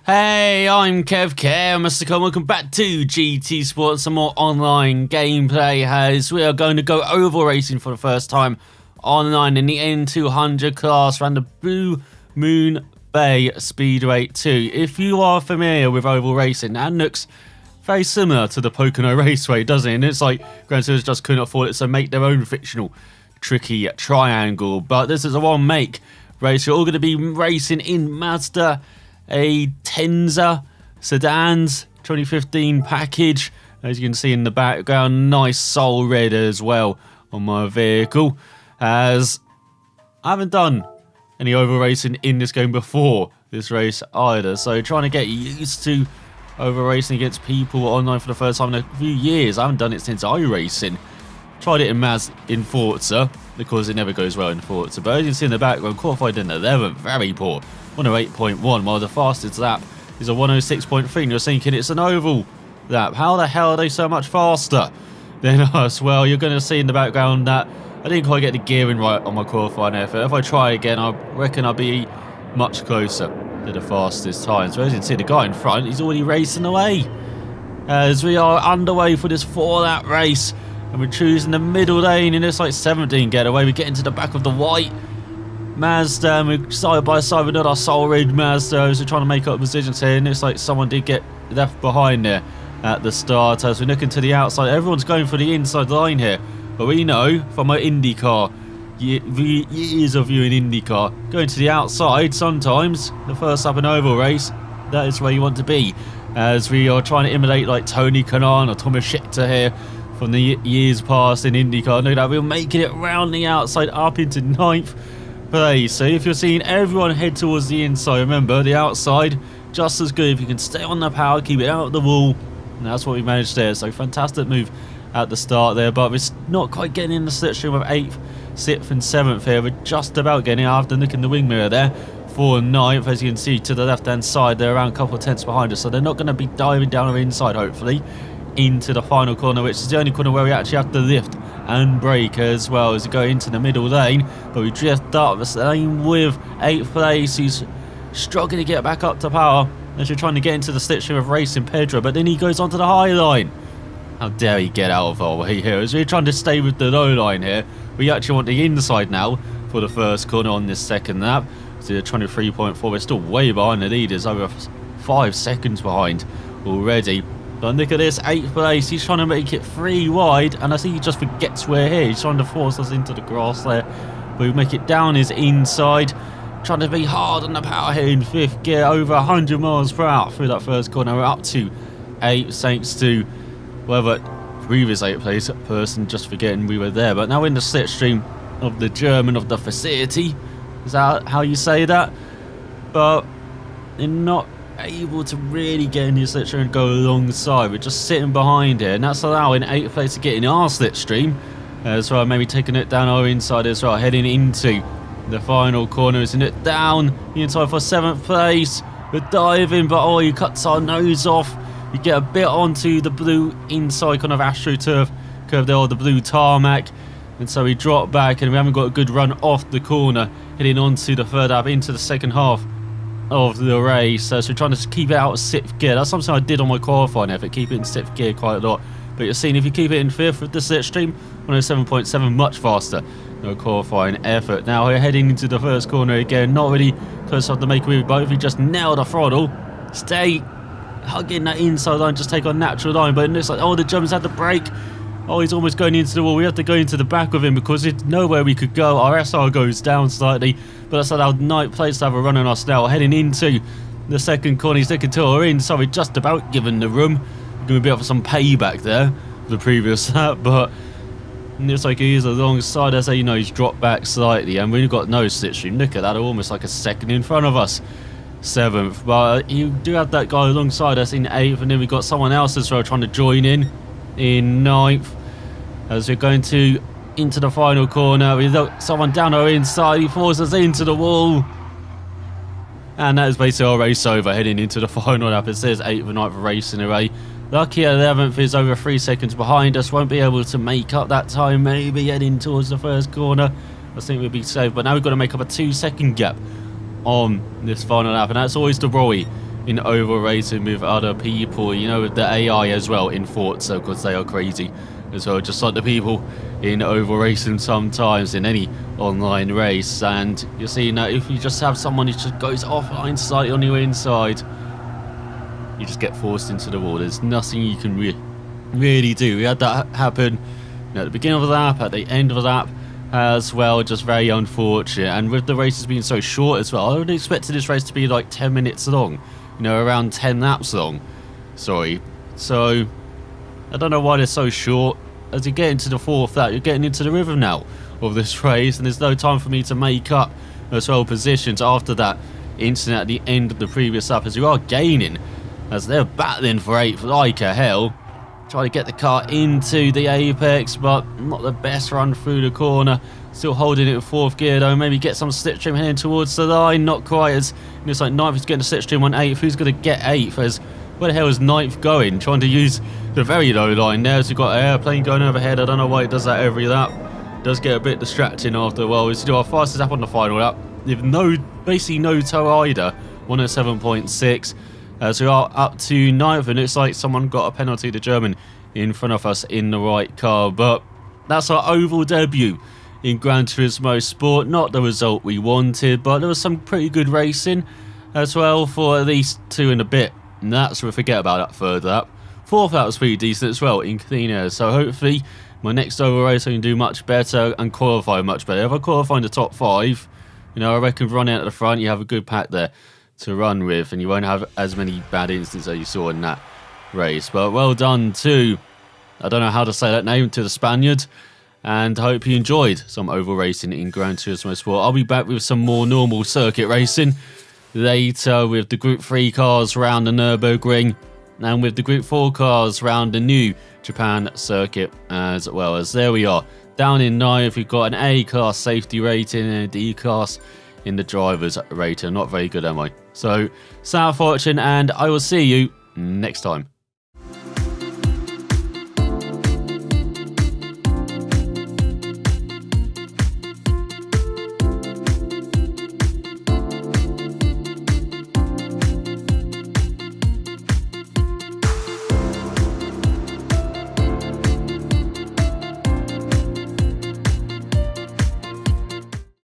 Hey, I'm ElusiveKev, Mr. Con. Welcome back to GT Sports, some more online gameplay as we are going to go oval racing for the first time online in the N200 class around the Blue Moon Bay Speedway 2. If you are familiar with oval racing, that looks very similar to the Pocono Raceway, doesn't it? And it's like Grand Tours just couldn't afford it, so make their own fictional tricky triangle. But this is a one-make race. You're all going to be racing in Mazda a Tenza sedans 2015 package. As you can see in the background, nice soul red as well on my vehicle, as I haven't done any oval racing in this game before this race either, so trying to get used to oval racing against people online for the first time in a few years. I haven't done it since iRacing. Tried it in Forza, because it never goes well in Forza, but as you can see in the background, qualified in 11th, very poor. 108.1, while the fastest lap is a 106.3, and you're thinking it's an oval lap. How the hell are they so much faster than us? Well, you're going to see in the background that I didn't quite get the gearing right on my qualifying effort. If I try again, I reckon I'll be much closer to the fastest time. So as you can see, the guy in front, he's already racing away. As we are underway for this 4-lap race, and we're choosing the middle lane in this like 17 getaway. We get into the back of the white Mazda, and we're side by side with our soul red Mazda as we're trying to make up positions here, and it's like someone did get left behind there at the start. As we're looking to the outside, everyone's going for the inside line here, but we know from our IndyCar years of viewing IndyCar, going to the outside sometimes, the first up an oval race, that is where you want to be, as we are trying to imitate like Tony Kanaan or Thomas Scheckter here from the years past in IndyCar. No doubt we're making it round the outside up into 9th place. So if you're seeing everyone head towards the inside, remember the outside just as good if you can stay on the power, keep it out of the wall, and that's what we managed there. So fantastic move at the start there, but we're not quite getting in the slipstream of 8th, 6th and 7th here. We're just about getting it after looking in the wing mirror there for 9th. As you can see to the left hand side, they're around a couple of tenths behind us, so they're not going to be diving down our inside hopefully into the final corner, which is the only corner where we actually have to lift and brake as well as we go into the middle lane. But we drift up the same with 8th place, who's struggling to get back up to power as you're trying to get into the slipstream of racing Pedro, but then he goes onto the high line. How dare he get out of our way here, as we're trying to stay with the low line here. We actually want the inside now for the first corner on this second lap. So they're 23.4, we're still way behind the leaders, over 5 seconds behind already. But look at this, 8th place, he's trying to make it 3 wide, and I think he just forgets we're here. He's trying to force us into the grass there, but we make it down his inside, trying to be hard on the power here in 5th gear, over 100 miles per hour through that first corner. We're up to 8, thanks to whoever previous 8th place person just forgetting we were there. But now in the slipstream of the German of the facility, is that how you say that? But they're not able to really get in the slipstream and go alongside. We're just sitting behind here, and that's allowing 8th place to get in our slipstream as well, maybe taking it down our inside as well, heading into the final corner. Isn't it down the inside for 7th place? We're diving, but oh, he cuts our nose off. You get a bit onto the blue inside kind of AstroTurf curve there, or the blue tarmac, and so we drop back, and we haven't got a good run off the corner, heading onto the third lap into the second half of the race. So we're trying to keep it out of 6th gear. That's something I did on my qualifying effort, keep it in 6th gear quite a lot. But you're seeing if you keep it in 5th with the slipstream, 107.7, much faster than a qualifying effort. Now we're heading into the first corner again, not really close enough to make a move, but if we just nail the throttle, stay hugging that inside line, just take our natural line. But it looks like, oh, the Germans had to brake. Oh, he's almost going into the wall. We have to go into the back of him because there's nowhere we could go. Our SR goes down slightly, but that's allowed 9th place to have a run on us now. Heading into the second corner, he's looking to our inside. We're just about given the room. We're going to be able for some payback there for the previous lap, but it looks like he is alongside us. You know, he's dropped back slightly, and we've got no slipstream. Look at that, almost like a second in front of us. 7th, but you do have that guy alongside us in 8th, and then we've got someone else as well trying to join in 9th. As we're going into the final corner, we've got someone down our inside, he forces us into the wall, and that is basically our race over, heading into the final lap. It says 8th and 9th racing away. Lucky 11th is over 3 seconds behind us, won't be able to make up that time, maybe heading towards the first corner. I think we'll be safe, but now we've got to make up a 2-second gap on this final lap, and that's always the worry in oval racing with other people, you know, with the AI as well in Forza, because they are crazy as well, just like the people in oval racing sometimes in any online race. And you're seeing that if you just have someone who just goes offline slightly on your inside, you just get forced into the wall. There's nothing you can really do. We had that happen, you know, at the beginning of the lap, at the end of the lap as well. Just very unfortunate. And with the races being so short as well, I would have expected this race to be like 10 minutes long, you know, around 10 laps long, sorry. So I don't know why they're so short. As you get into the fourth lap, you're getting into the rhythm now of this race, and there's no time for me to make up as well positions after that incident at the end of the previous lap, as you are gaining, as they're battling for 8th like a hell. Try to get the car into the apex, but not the best run through the corner. Still holding it in 4th gear though. Maybe get some slipstream heading towards the line. Not quite, as it looks like 9th is getting a slipstream on 8th. Who's going to get 8th? As where the hell is 9th going? Trying to use the very low line there. So you've got an airplane going overhead. I don't know why it does that every lap. It does get a bit distracting after a while. We do our fastest lap on the final lap with basically no tow either. 107.6. So we are up to 9th, and it looks like someone got a penalty, the German, in front of us in the right car. But that's our oval debut in Gran Turismo Sport. Not the result we wanted, but there was some pretty good racing as well for at least 2 and a bit. And that's where we forget about that third lap. 4th lap was pretty decent as well in clean air. So hopefully my next oval race I can do much better and qualify much better. If I qualify in the top 5, you know, I reckon running out at the front, you have a good pack there to run with, and you won't have as many bad incidents as you saw in that race. But well done to, I don't know how to say that name, to the Spaniard, and I hope you enjoyed some oval racing in Gran Turismo Sport. I'll be back with some more normal circuit racing later, with the Group 3 cars round the Nürburgring and with the Group 4 cars round the new Japan circuit as well. As there we are, down in 9th, we've got an A-class safety rating and a D-class in the driver's rating. Not very good, am I? So, sad fortune, and I will see you next time.